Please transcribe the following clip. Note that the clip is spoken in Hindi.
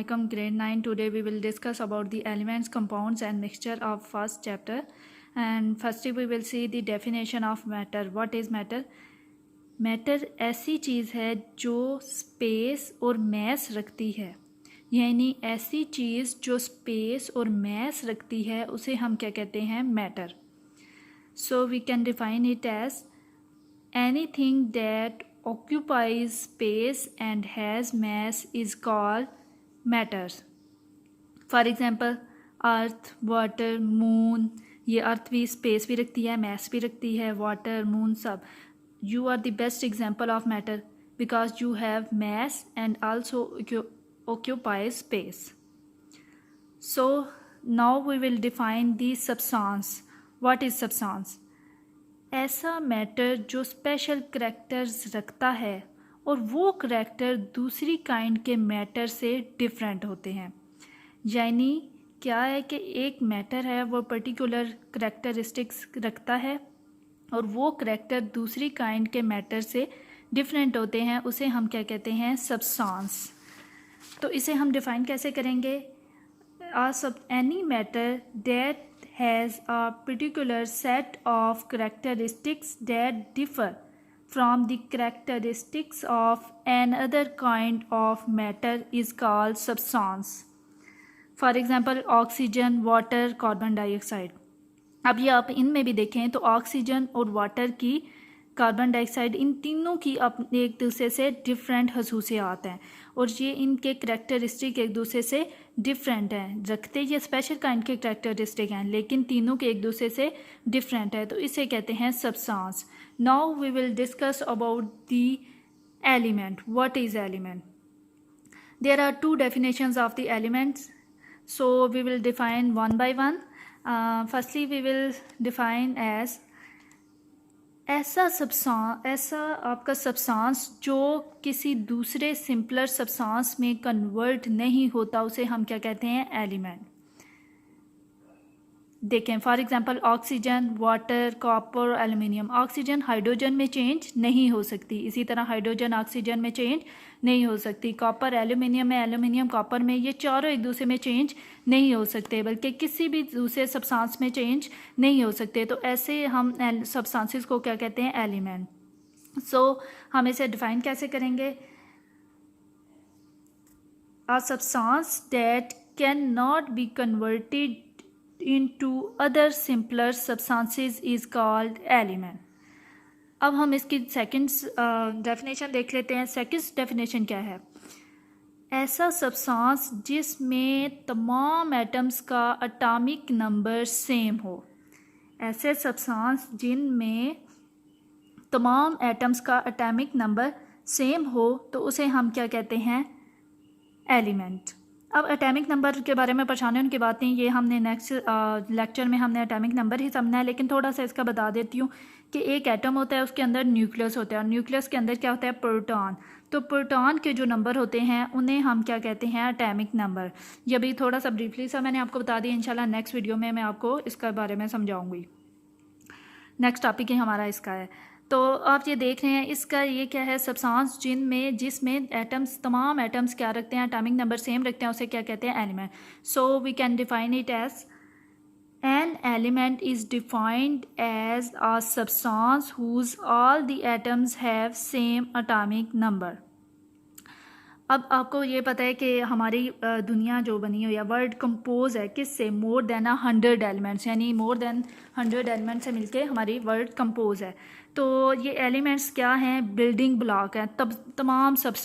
Assalamualaikum, grade 9. Today we will discuss about the elements, compounds and mixture of first chapter. And firstly we will see the definition of matter. What is matter? Matter ऐसी चीज़ है जो स्पेस और मैस रखती है, यानी ऐसी चीज़ जो स्पेस और मैस रखती है उसे हम क्या कहते हैं? Matter. So we can define it as anything that occupies space and has mass is called matters. For example, earth, water, moon. ये अर्थ भी स्पेस भी रखती है, मैस भी रखती है, वाटर, मून सब. You are the best example of matter because you have mass and also occupy space. So now we will define the substance. What is substance? ऐसा मैटर जो स्पेशल करैक्टर्स रखता है और वो करैक्टर दूसरी काइंड के मैटर से डिफरेंट होते हैं. यानी क्या है कि एक मैटर है वो पर्टिकुलर करैक्टरिस्टिक्स रखता है और वो करैक्टर दूसरी काइंड के मैटर से डिफरेंट होते हैं, उसे हम क्या कहते हैं? सब्सटेंस. तो इसे हम डिफ़ाइन कैसे करेंगे? Any matter that has a particular set of characteristics that differ from the characteristics of another kind of matter is called substance. For example, oxygen, water, carbon dioxide. अब ये आप इनमें भी देखें तो ऑक्सीजन और वाटर की, कार्बन डाइऑक्साइड, इन तीनों की एक दूसरे से डिफरेंट खसूसियात हैं और ये इनके करैक्टरिस्टिक एक दूसरे से डिफरेंट हैं. रखते ये स्पेशल काइंड के करैक्टरिस्टिक हैं लेकिन तीनों के एक दूसरे से डिफरेंट है, तो इसे कहते हैं substance. Now we will discuss about the element. What is element? There are two definitions of the elements, so we will define one by one. Firstly we will define as ऐसा आपका सब्सटेंस जो किसी दूसरे सिंपलर सब्सटेंस में कन्वर्ट नहीं होता उसे हम क्या कहते हैं? एलिमेंट. देखें for example oxygen, water, copper, aluminium. Oxygen hydrogen में चेंज नहीं हो सकती, इसी तरह हाइड्रोजन ऑक्सीजन में चेंज नहीं हो सकती. कॉपर एल्युमिनियम में, एल्युमिनियम कॉपर में, ये चारों एक दूसरे में चेंज नहीं हो सकते, बल्कि किसी भी दूसरे सब्सटेंस में चेंज नहीं हो सकते. तो ऐसे हम सब्सटेंसेस को क्या कहते हैं? एलिमेंट. सो हम इसे डिफाइन कैसे करेंगे? A substance that can not be converted into other simpler substances is called element. अब हम इसकी सेकंड डेफिनेशन देख लेते हैं. सेकंड डेफिनेशन क्या है? ऐसा सब्सटेंस जिसमें तमाम एटम्स का एटॉमिक नंबर सेम हो. ऐसे सब्सटेंस जिनमें तमाम एटम्स का एटॉमिक नंबर सेम हो तो उसे हम क्या कहते हैं? एलिमेंट. अब एटॉमिक नंबर के बारे में परेशानियों की बातें ये हमने नेक्स्ट लेक्चर में हमने एटॉमिक नंबर ही समझना है, लेकिन थोड़ा सा इसका बता देती हूँ कि एक एटम होता है, उसके अंदर न्यूक्लियस होता है और न्यूक्लियस के अंदर क्या होता है? प्रोटॉन. तो प्रोटॉन के जो नंबर होते हैं उन्हें हम क्या कहते हैं? Atomic number. ये भी थोड़ा सा ब्रीफली सा मैंने आपको बता दिया, इंशाल्लाह नेक्स्ट वीडियो में मैं आपको इसके बारे में समझाऊँगी. नेक्स्ट टॉपिक ही हमारा इसका है. तो आप ये देख रहे हैं इसका ये क्या है? सब्सटेंस जिसमें एटम्स, तमाम एटम्स क्या रखते हैं? एटॉमिक नंबर सेम रखते हैं, उसे क्या कहते हैं? Element. So we can define it as an element is defined as a substance whose all the atoms have same atomic number. अब आपको ये पता है कि हमारी दुनिया जो बनी हुई है, वर्ल्ड कंपोज है किससे? मोर देन 100 एलिमेंट्स, यानी मोर देन 100 एलिमेंट्स से मिलके हमारी वर्ल्ड कंपोज है. तो ये एलिमेंट्स क्या हैं? बिल्डिंग ब्लॉक हैं तब तमाम सब्सटेंस